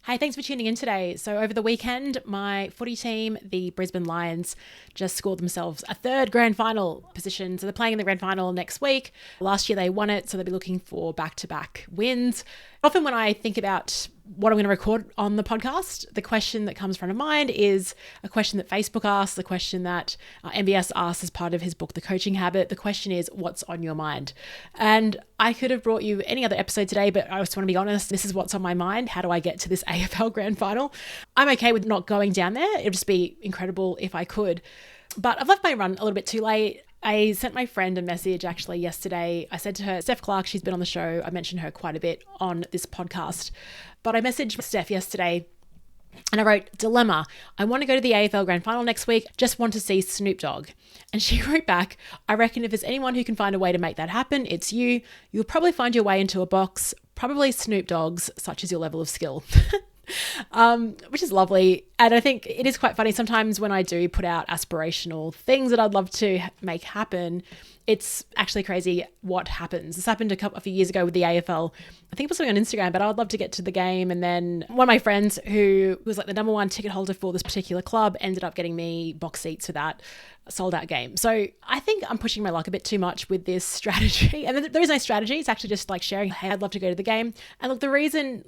Hey, thanks for tuning in today. So over the weekend, my footy team, the Brisbane Lions, just scored themselves a third grand final position. So they're playing in the grand final next week. Last year they won it, so they'll be looking for back-to-back wins. Often when I think about what I'm going to record on the podcast, the question that comes front of mind is a question that Facebook asks, the question that MBS asks as part of his book, The Coaching Habit. The question is, what's on your mind? And I could have brought you any other episode today, but I just want to be honest, this is what's on my mind. How do I get to this AFL Grand Final? I'm okay with not going down there. It would just be incredible if I could. But I've left my run a little bit too late. I sent my friend a message actually yesterday. I said to her, Steph Clark, she's been on the show. I mentioned her quite a bit on this podcast. But I messaged Steph yesterday and I wrote, dilemma. I want to go to the AFL Grand Final next week. Just want to see Snoop Dogg. And she wrote back, I reckon if there's anyone who can find a way to make that happen, it's you. You'll probably find your way into a box, probably Snoop Dogg's, such as your level of skill. Which is lovely. And I think it is quite funny sometimes when I do put out aspirational things that I'd love to make happen, it's actually crazy what happens. This happened a few years ago with the AFL. I think it was something on Instagram, but I would love to get to the game. And then one of my friends who was like the number one ticket holder for this particular club ended up getting me box seats for that sold out game. So I think I'm pushing my luck a bit too much with this strategy. And there is no strategy. It's actually just like sharing, hey, I'd love to go to the game. And look, the reason,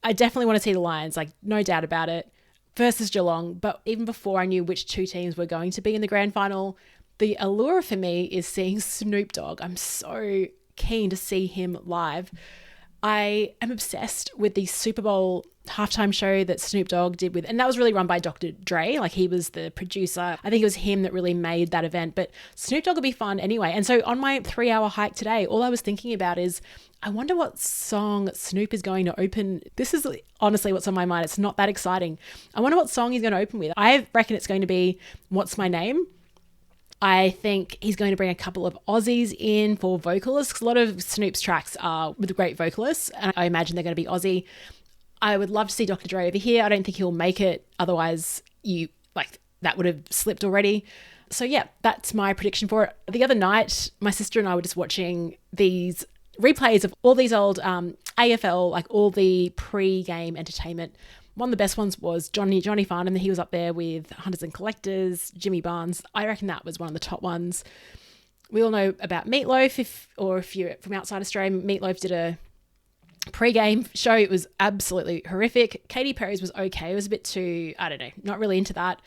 I definitely want to see the Lions, no doubt about it, versus Geelong. But even before I knew which two teams were going to be in the grand final, the allure for me is seeing Snoop Dogg. I'm so keen to see him live. I am obsessed with the Super Bowl halftime show that Snoop Dogg did and that was really run by Dr. Dre. He was the producer. I think it was him that really made that event, but Snoop Dogg will be fun anyway. And so on my 3-hour hike today, all I was thinking about is, I wonder what song Snoop is going to open. This is honestly what's on my mind. It's not that exciting. I wonder what song he's going to open with. I reckon it's going to be What's My Name? I think he's going to bring a couple of Aussies in for vocalists. A lot of Snoop's tracks are with great vocalists, and I imagine they're going to be Aussie. I would love to see Dr. Dre over here. I don't think he'll make it. Otherwise, that would have slipped already. So yeah, that's my prediction for it. The other night, my sister and I were just watching these replays of all these old AFL, all the pre-game entertainment. One of the best ones was Johnny Farnham. He was up there with Hunters and Collectors, Jimmy Barnes. I reckon that was one of the top ones. We all know about Meatloaf. If you're from outside Australia, Meatloaf did a pre-game show. It was absolutely horrific. Katy Perry's was okay. It was a bit too, I don't know, not really into that.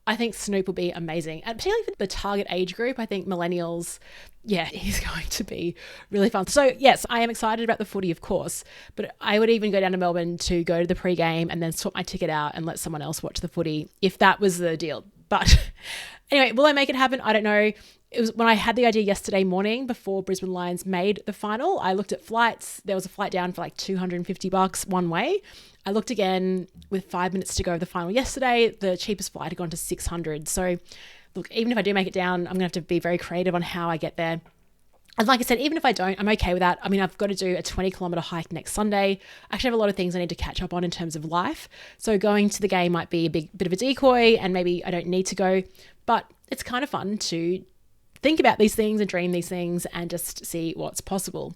I think Snoop will be amazing. And particularly for the target age group, I think millennials, yeah, he's going to be really fun. So yes, I am excited about the footy, of course, but I would even go down to Melbourne to go to the pre-game and then swap my ticket out and let someone else watch the footy if that was the deal. But anyway, will I make it happen? I don't know. It was when I had the idea yesterday morning before Brisbane Lions made the final. I looked at flights. There was a flight down for $250 one way. I looked again with 5 minutes to go of the final yesterday. The cheapest flight had gone to $600. So look, even if I do make it down, I'm going to have to be very creative on how I get there. And like I said, even if I don't, I'm okay with that. I mean, I've got to do a 20-kilometer hike next Sunday. I actually have a lot of things I need to catch up on in terms of life. So going to the game might be a bit of a decoy and maybe I don't need to go. But it's kind of fun to think about these things and dream these things and just see what's possible.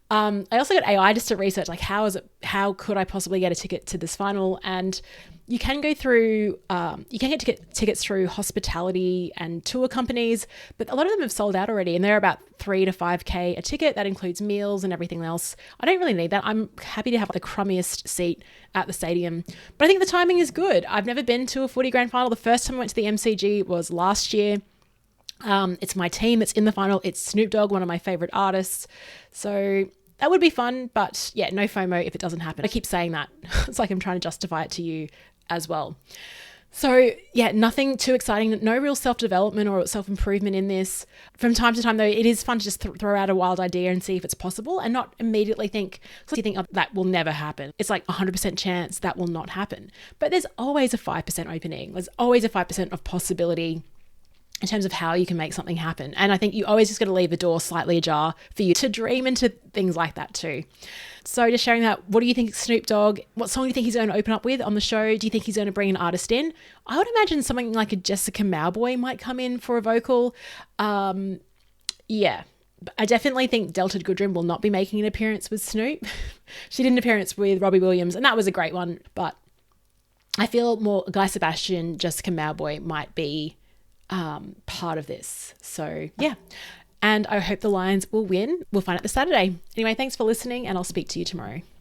I also got AI just to research how could I possibly get a ticket to this final, and you can go through you can get tickets through hospitality and tour companies, but a lot of them have sold out already and they're about $3,000 to $5,000 a ticket. That includes meals and everything else. I don't really need that. I'm happy to have the crummiest seat at the stadium, but I think the timing is good. I've never been to a footy grand final. The first time I went to the MCG was last year. It's my team that's in the final. It's Snoop Dogg, one of my favorite artists. So that would be fun, but yeah, no FOMO if it doesn't happen. I keep saying that. It's like I'm trying to justify it to you as well. So yeah, nothing too exciting. No real self-development or self-improvement in this. From time to time though, it is fun to just throw out a wild idea and see if it's possible and not immediately think, oh, that will never happen. It's 100% chance that will not happen. But there's always a 5% opening. There's always a 5% of possibility in terms of how you can make something happen. And I think you always just got to leave the door slightly ajar for you to dream into things like that too. So just sharing that, what do you think Snoop Dogg, what song do you think he's going to open up with on the show? Do you think he's going to bring an artist in? I would imagine something like a Jessica Mauboy might come in for a vocal. Yeah, I definitely think Delta Goodrem will not be making an appearance with Snoop. She did an appearance with Robbie Williams, and that was a great one. But I feel more Guy Sebastian, Jessica Mauboy might be part of this. So, yeah. And I hope the Lions will win. We'll find out this Saturday. Anyway, thanks for listening, and I'll speak to you tomorrow.